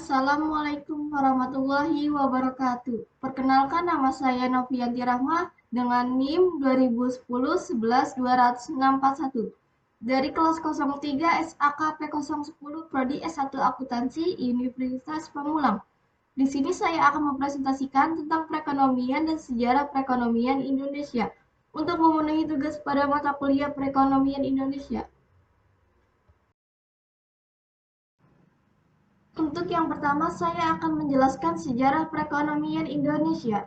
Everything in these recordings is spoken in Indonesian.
Assalamualaikum warahmatullahi wabarakatuh. Perkenalkan, nama saya Novianti Rahma dengan NIM 2010-11-20641 dari kelas 03 SAKP 010 Prodi S1 Akuntansi Universitas Pamulang. Di sini saya akan mempresentasikan tentang perekonomian dan sejarah perekonomian Indonesia untuk memenuhi tugas pada mata kuliah perekonomian Indonesia. Untuk yang pertama, saya akan menjelaskan sejarah perekonomian Indonesia.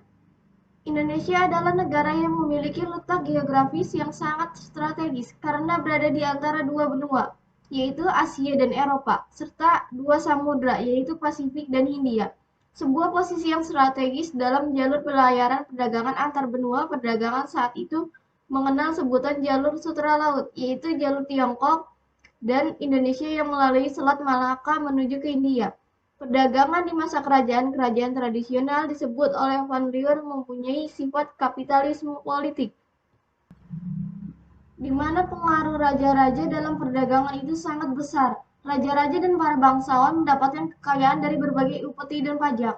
Indonesia adalah negara yang memiliki letak geografis yang sangat strategis karena berada di antara dua benua, yaitu Asia dan Eropa, serta dua samudra, yaitu Pasifik dan Hindia. Sebuah posisi yang strategis dalam jalur pelayaran perdagangan antar benua. Perdagangan saat itu mengenal sebutan jalur sutra laut, yaitu jalur Tiongkok dan Indonesia yang melalui Selat Malaka menuju ke India. Perdagangan di masa kerajaan-kerajaan tradisional disebut oleh Van Lier mempunyai sifat kapitalisme politik, di mana pengaruh raja-raja dalam perdagangan itu sangat besar. Raja-raja dan para bangsawan mendapatkan kekayaan dari berbagai upeti dan pajak.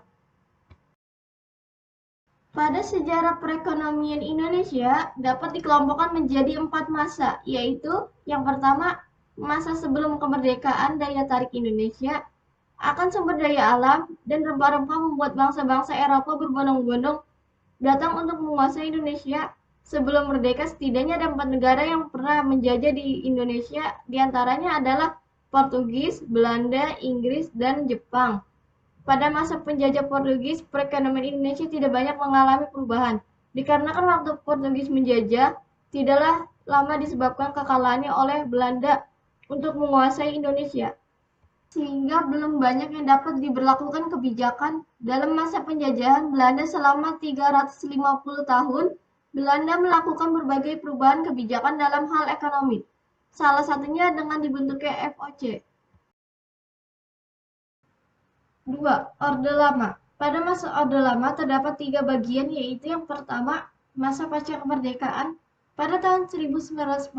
Pada sejarah perekonomian Indonesia dapat dikelompokkan menjadi 4 masa, yaitu yang pertama, masa sebelum kemerdekaan. Daya tarik Indonesia akan sumber daya alam dan rempah-rempah membuat bangsa-bangsa Eropa berbondong-bondong datang untuk menguasai Indonesia. Sebelum merdeka, setidaknya ada 4 negara yang pernah menjajah di Indonesia, diantaranya adalah Portugis, Belanda, Inggris, dan Jepang. Pada masa penjajah Portugis, perekonomian Indonesia tidak banyak mengalami perubahan, dikarenakan waktu Portugis menjajah tidaklah lama disebabkan kekalahannya oleh Belanda untuk menguasai Indonesia, sehingga belum banyak yang dapat diberlakukan kebijakan. Dalam masa penjajahan Belanda selama 350 tahun, Belanda melakukan berbagai perubahan kebijakan dalam hal ekonomi, salah satunya dengan dibentuknya FOC. 2. Orde Lama. Pada masa Orde Lama terdapat 3 bagian, yaitu yang pertama, masa pasca kemerdekaan pada tahun 1945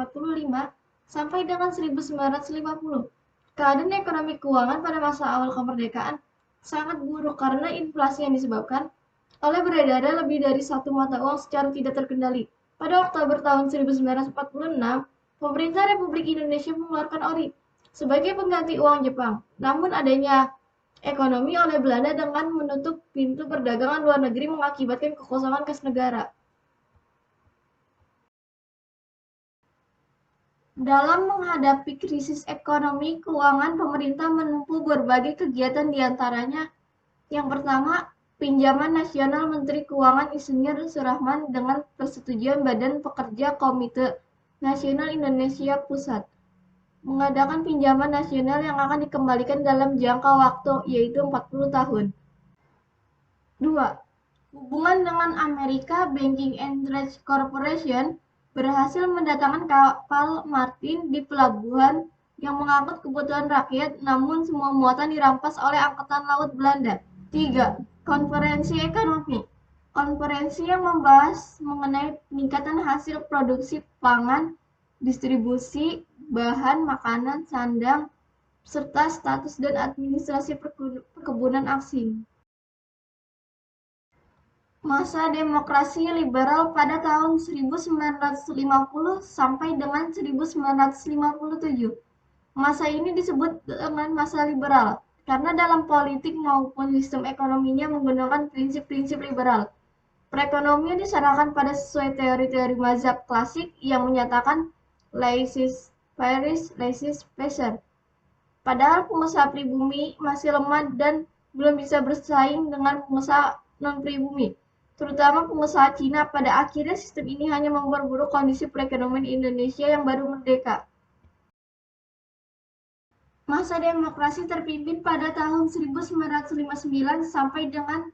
sampai dengan 1950. Keadaan ekonomi keuangan pada masa awal kemerdekaan sangat buruk karena inflasi yang disebabkan oleh beredarnya lebih dari satu mata uang secara tidak terkendali. Pada Oktober tahun 1946, pemerintah Republik Indonesia mengeluarkan ORI sebagai pengganti uang Jepang. Namun adanya ekonomi oleh Belanda dengan menutup pintu perdagangan luar negeri mengakibatkan kekosongan kas negara. Dalam menghadapi krisis ekonomi keuangan, pemerintah menempuh berbagai kegiatan, diantaranya yang pertama, pinjaman nasional. Menteri Keuangan Insinyur Surahman dengan persetujuan Badan Pekerja Komite Nasional Indonesia Pusat mengadakan pinjaman nasional yang akan dikembalikan dalam jangka waktu, yaitu 40 tahun. 2. Hubungan dengan Amerika. Banking and Trade Corporation berhasil mendatangkan kapal Martin di pelabuhan yang mengangkut kebutuhan rakyat, namun semua muatan dirampas oleh Angkatan Laut Belanda. 3. Konferensi Ekonomi. Konferensi yang membahas mengenai peningkatan hasil produksi pangan, distribusi bahan makanan, sandang, serta status dan administrasi perkebunan asing. Masa demokrasi liberal pada tahun 1950 sampai dengan 1957. Masa ini disebut dengan masa liberal karena dalam politik maupun sistem ekonominya menggunakan prinsip-prinsip liberal. Perekonomian disarankan pada sesuai teori-teori mazhab klasik yang menyatakan laissez-faire, laissez-passer. Padahal pengusaha pribumi masih lemah dan belum bisa bersaing dengan pengusaha non-pribumi, terutama pengusaha Cina. Pada akhirnya sistem ini hanya memperburuk kondisi perekonomian Indonesia yang baru merdeka. Masa demokrasi terpimpin pada tahun 1959 sampai dengan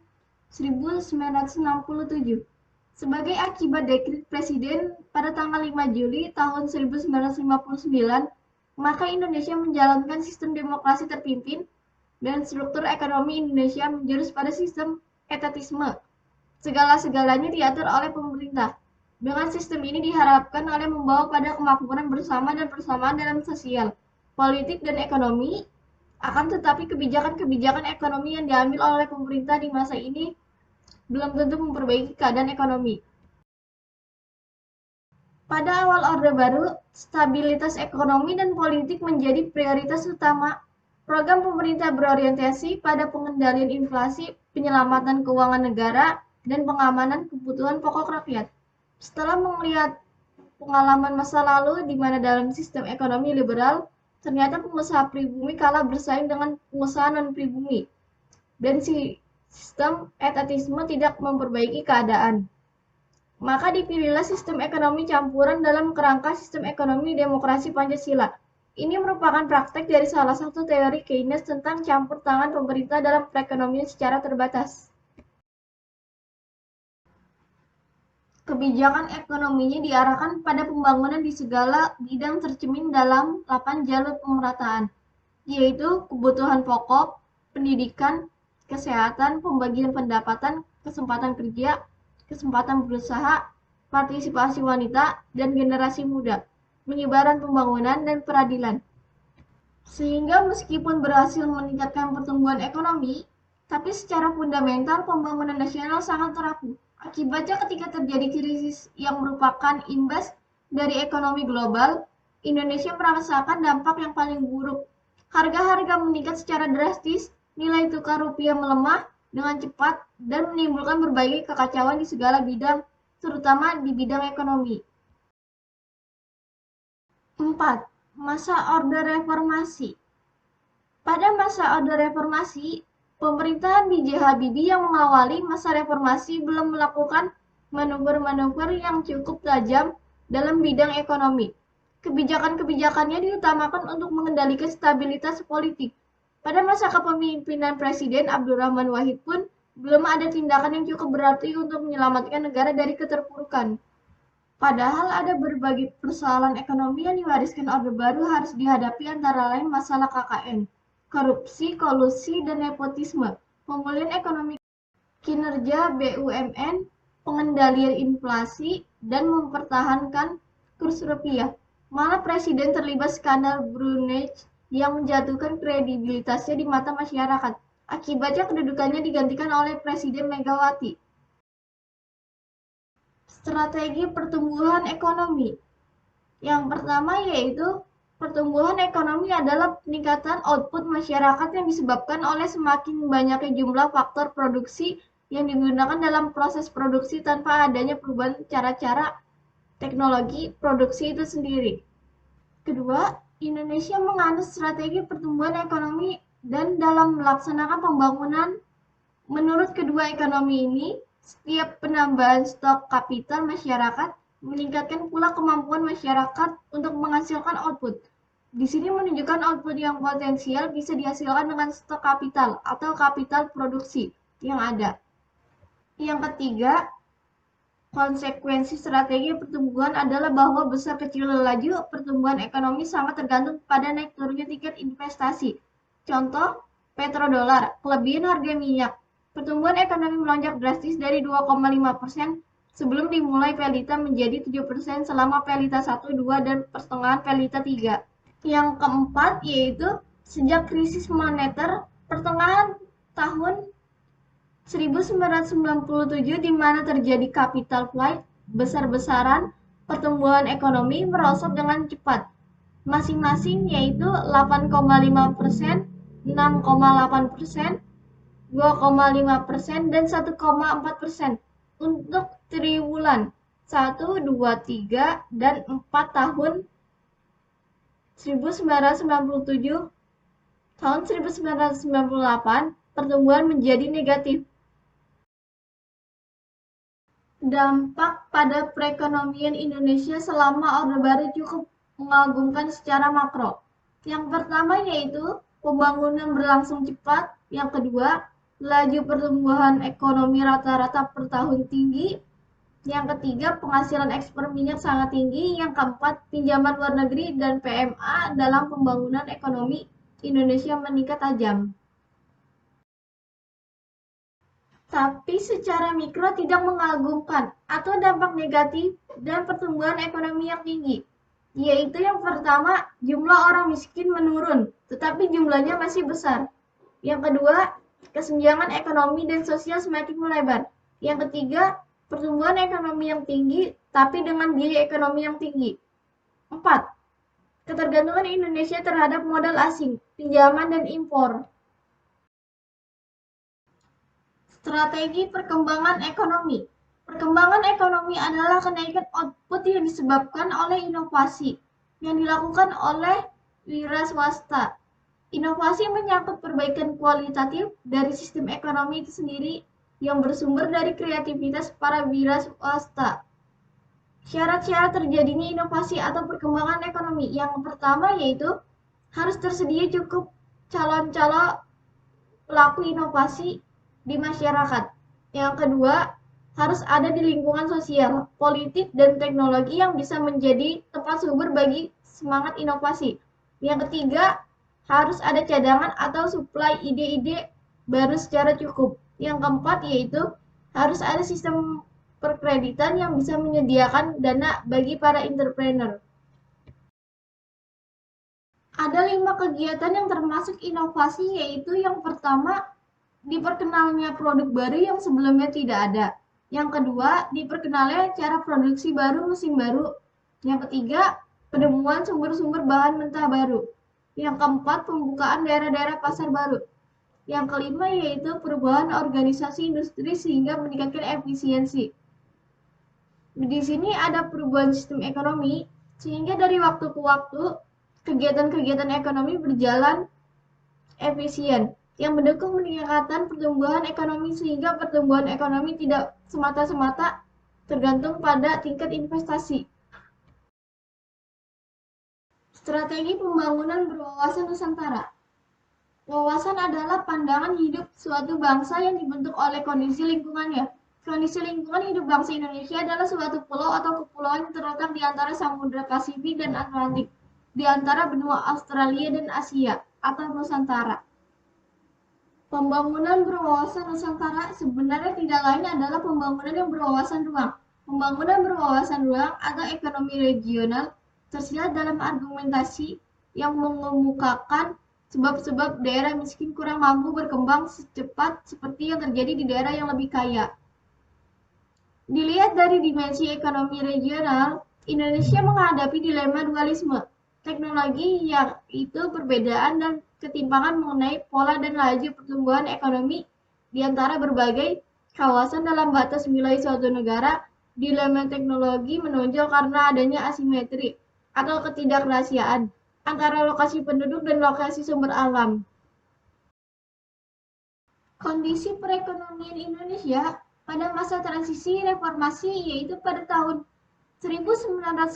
1967. Sebagai akibat dekret Presiden pada tanggal 5 Juli tahun 1959, maka Indonesia menjalankan sistem demokrasi terpimpin dan struktur ekonomi Indonesia menjurus pada sistem etatisme. Segala-segalanya diatur oleh pemerintah. Dengan sistem ini diharapkan oleh membawa pada kemakmuran bersama dan persamaan dalam sosial, politik, dan ekonomi, Akan tetapi kebijakan-kebijakan ekonomi yang diambil oleh pemerintah di masa ini belum tentu memperbaiki keadaan ekonomi. Pada awal Orde Baru, stabilitas ekonomi dan politik menjadi prioritas utama. Program pemerintah berorientasi pada pengendalian inflasi, penyelamatan keuangan negara, dan pengamanan kebutuhan pokok rakyat. Setelah melihat pengalaman masa lalu di mana dalam sistem ekonomi liberal, ternyata pengusaha pribumi kalah bersaing dengan pengusaha non-pribumi. Dan sistem etatisme tidak memperbaiki keadaan. Maka dipilihlah sistem ekonomi campuran dalam kerangka sistem ekonomi demokrasi Pancasila. Ini merupakan praktek dari salah satu teori Keynes tentang campur tangan pemerintah dalam perekonomian secara terbatas. Kebijakan ekonominya diarahkan pada pembangunan di segala bidang tercermin dalam 8 jalur pemerataan, yaitu kebutuhan pokok, pendidikan, kesehatan, pembagian pendapatan, kesempatan kerja, kesempatan berusaha, partisipasi wanita, dan generasi muda, penyebaran pembangunan, dan peradilan. Sehingga meskipun berhasil meningkatkan pertumbuhan ekonomi, tapi secara fundamental pembangunan nasional sangat rapuh. Akibatnya ketika terjadi krisis yang merupakan imbas dari ekonomi global, Indonesia merasakan dampak yang paling buruk. Harga-harga meningkat secara drastis, nilai tukar rupiah melemah dengan cepat, dan menimbulkan berbagai kekacauan di segala bidang, terutama di bidang ekonomi. 4. Masa Orde Reformasi. Pada masa Orde Reformasi, pemerintahan B.J. Habibie yang mengawali masa reformasi belum melakukan manuver-manuver yang cukup tajam dalam bidang ekonomi. Kebijakan-kebijakannya diutamakan untuk mengendalikan stabilitas politik. Pada masa kepemimpinan Presiden Abdurrahman Wahid pun belum ada tindakan yang cukup berarti untuk menyelamatkan negara dari keterpurukan. Padahal ada berbagai persoalan ekonomi yang diwariskan Orde Baru harus dihadapi antara lain masalah KKN, korupsi, kolusi, dan nepotisme, pemulihan ekonomi, kinerja BUMN, pengendalian inflasi, dan mempertahankan kurs rupiah. Malah Presiden terlibat skandal Brunei yang menjatuhkan kredibilitasnya di mata masyarakat. Akibatnya kedudukannya digantikan oleh Presiden Megawati. Strategi pertumbuhan ekonomi. Yang pertama yaitu pertumbuhan ekonomi adalah peningkatan output masyarakat yang disebabkan oleh semakin banyaknya jumlah faktor produksi yang digunakan dalam proses produksi tanpa adanya perubahan cara-cara teknologi produksi itu sendiri. Kedua, Indonesia menganut strategi pertumbuhan ekonomi dan dalam melaksanakan pembangunan menurut kedua ekonomi ini, setiap penambahan stok kapital masyarakat meningkatkan pula kemampuan masyarakat untuk menghasilkan output. Di sini menunjukkan output yang potensial bisa dihasilkan dengan stok kapital atau kapital produksi yang ada. Yang ketiga, konsekuensi strategi pertumbuhan adalah bahwa besar kecil laju pertumbuhan ekonomi sangat tergantung pada naik turunnya tingkat investasi. Contoh, petrodolar, kelebihan harga minyak. Pertumbuhan ekonomi melonjak drastis dari 2,5% sebelum dimulai pelita menjadi 7% selama pelita 1, 2, dan pertengahan pelita 3. Yang keempat yaitu sejak krisis moneter pertengahan tahun 1997 di mana terjadi capital flight besar-besaran, pertumbuhan ekonomi merosot dengan cepat, masing-masing yaitu 8,5%, 6,8%, 2,5%, dan 1,4% untuk triwulan 1, 2, 3, dan 4 tahun 1997. Tahun 1998, pertumbuhan menjadi negatif. Dampak pada perekonomian Indonesia selama Orde Baru cukup mengagumkan secara makro. Yang pertama yaitu pembangunan berlangsung cepat. Yang kedua, laju pertumbuhan ekonomi rata-rata per tahun tinggi. Yang ketiga, penghasilan ekspor minyak sangat tinggi. Yang keempat, pinjaman luar negeri dan PMA dalam pembangunan ekonomi Indonesia meningkat tajam. Tapi secara mikro tidak mengagumkan atau dampak negatif dan pertumbuhan ekonomi yang tinggi. yaitu yang pertama, jumlah orang miskin menurun, tetapi jumlahnya masih besar. Yang kedua, kesenjangan ekonomi dan sosial semakin melebar. Yang ketiga, pertumbuhan ekonomi yang tinggi, tapi dengan biaya ekonomi yang tinggi. 4. Ketergantungan Indonesia terhadap modal asing, pinjaman dan impor. Strategi perkembangan ekonomi. Perkembangan ekonomi adalah kenaikan output yang disebabkan oleh inovasi yang dilakukan oleh wira swasta. Inovasi menyangkut perbaikan kualitatif dari sistem ekonomi itu sendiri yang bersumber dari kreativitas para wira swasta. Syarat-syarat terjadinya inovasi atau perkembangan ekonomi. Yang pertama yaitu harus tersedia cukup calon-calon pelaku inovasi di masyarakat. Yang kedua, harus ada di lingkungan sosial, politik, dan teknologi yang bisa menjadi tempat sumber bagi semangat inovasi. Yang ketiga, harus ada cadangan atau suplai ide-ide baru secara cukup. Yang keempat yaitu harus ada sistem perkreditan yang bisa menyediakan dana bagi para entrepreneur. Ada 5 kegiatan yang termasuk inovasi, yaitu yang pertama, diperkenalnya produk baru yang sebelumnya tidak ada. Yang kedua, diperkenalnya cara produksi baru mesin baru. Yang ketiga, penemuan sumber-sumber bahan mentah baru. Yang keempat, pembukaan daerah-daerah pasar baru. Yang kelima yaitu perubahan organisasi industri sehingga meningkatkan efisiensi. Di sini ada perubahan sistem ekonomi sehingga dari waktu ke waktu kegiatan-kegiatan ekonomi berjalan efisien yang mendukung peningkatan pertumbuhan ekonomi sehingga pertumbuhan ekonomi tidak semata-mata tergantung pada tingkat investasi. Strategi pembangunan berwawasan Nusantara. Wawasan adalah pandangan hidup suatu bangsa yang dibentuk oleh kondisi lingkungannya. Kondisi lingkungan hidup bangsa Indonesia adalah suatu pulau atau kepulauan yang terletak di antara Samudra Pasifik dan Atlantik, di antara benua Australia dan Asia, atau Nusantara. Pembangunan berwawasan Nusantara sebenarnya tidak lain adalah pembangunan yang berwawasan ruang. Pembangunan berwawasan ruang atau ekonomi regional tersirat dalam argumentasi yang mengemukakan sebab-sebab daerah miskin kurang mampu berkembang secepat seperti yang terjadi di daerah yang lebih kaya. Dilihat dari dimensi ekonomi regional, Indonesia menghadapi dilema dualisme teknologi, yaitu perbedaan dan ketimpangan mengenai pola dan laju pertumbuhan ekonomi di antara berbagai kawasan dalam batas wilayah suatu negara. Dilema teknologi menonjol karena adanya asimetri atau ketidakrahasiaan antara lokasi penduduk dan lokasi sumber alam. Kondisi perekonomian Indonesia pada masa transisi reformasi yaitu pada tahun 1997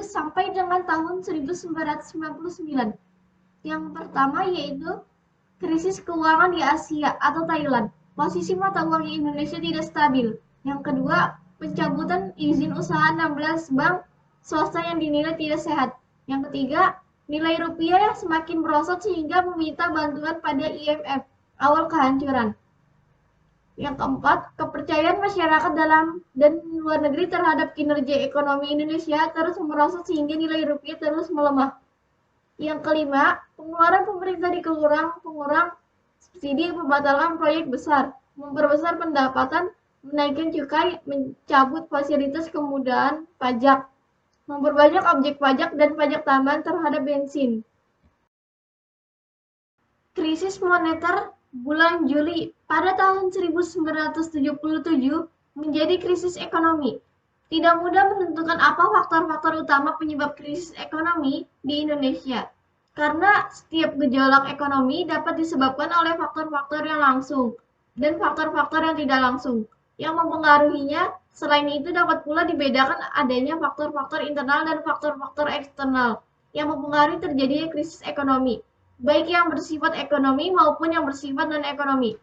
sampai dengan tahun 1999. Yang pertama yaitu krisis keuangan di Asia atau Thailand. Posisi mata uang Indonesia tidak stabil. Yang kedua, pencabutan izin usaha 16 bank swasta yang dinilai tidak sehat. Yang ketiga, nilai rupiah yang semakin merosot sehingga meminta bantuan pada IMF, awal kehancuran. Yang keempat, kepercayaan masyarakat dalam dan luar negeri terhadap kinerja ekonomi Indonesia terus merosot sehingga nilai rupiah terus melemah. Yang kelima, pengeluaran pemerintah pengurang subsidi, membatalkan proyek besar, memperbesar pendapatan, menaikkan cukai, mencabut fasilitas kemudahan pajak, memperbanyak objek pajak dan pajak tambahan terhadap bensin. Krisis moneter bulan Juli pada tahun 1977 menjadi krisis ekonomi. Tidak mudah menentukan apa faktor-faktor utama penyebab krisis ekonomi di Indonesia, karena setiap gejolak ekonomi dapat disebabkan oleh faktor-faktor yang langsung dan faktor-faktor yang tidak langsung yang mempengaruhinya. Selain itu dapat pula dibedakan adanya faktor-faktor internal dan faktor-faktor eksternal yang mempengaruhi terjadinya krisis ekonomi, baik yang bersifat ekonomi maupun yang bersifat non-ekonomi.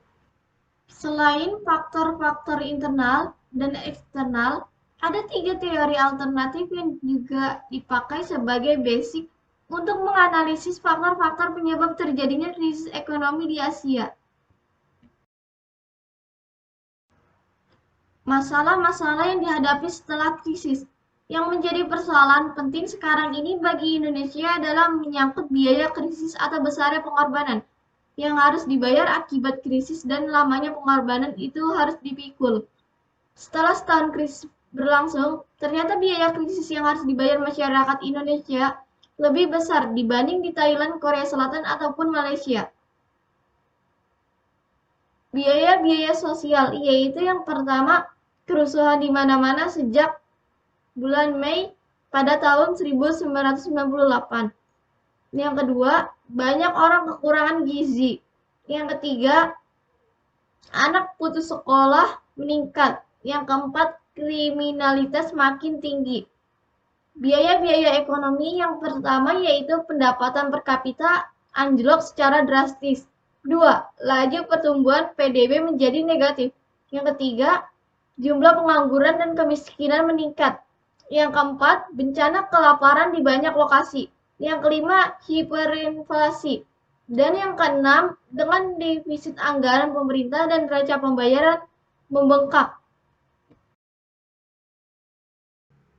Selain faktor-faktor internal dan eksternal, ada 3 teori alternatif yang juga dipakai sebagai basic untuk menganalisis faktor-faktor penyebab terjadinya krisis ekonomi di Asia. Masalah-masalah yang dihadapi setelah krisis. Yang menjadi persoalan penting sekarang ini bagi Indonesia adalah menyangkut biaya krisis atau besarnya pengorbanan yang harus dibayar akibat krisis dan lamanya pengorbanan itu harus dipikul. Setelah setahun krisis berlangsung, ternyata biaya krisis yang harus dibayar masyarakat Indonesia lebih besar dibanding di Thailand, Korea Selatan, ataupun Malaysia. Biaya-biaya sosial, yaitu yang pertama, kerusuhan di mana-mana sejak bulan Mei pada tahun 1998. Yang kedua, banyak orang kekurangan gizi. Yang ketiga, anak putus sekolah meningkat. Yang keempat, kriminalitas makin tinggi. Biaya-biaya ekonomi yang pertama yaitu pendapatan per kapita anjlok secara drastis. Dua, laju pertumbuhan PDB menjadi negatif. Yang ketiga, jumlah pengangguran dan kemiskinan meningkat. Yang keempat, bencana kelaparan di banyak lokasi. Yang kelima, hiperinflasi. Dan yang keenam, dengan defisit anggaran pemerintah dan neraca pembayaran membengkak.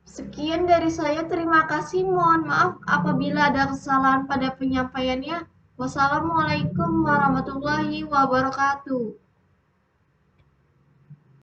Sekian dari saya, terima kasih. Mohon maaf apabila ada kesalahan pada penyampaiannya. Wassalamualaikum warahmatullahi wabarakatuh.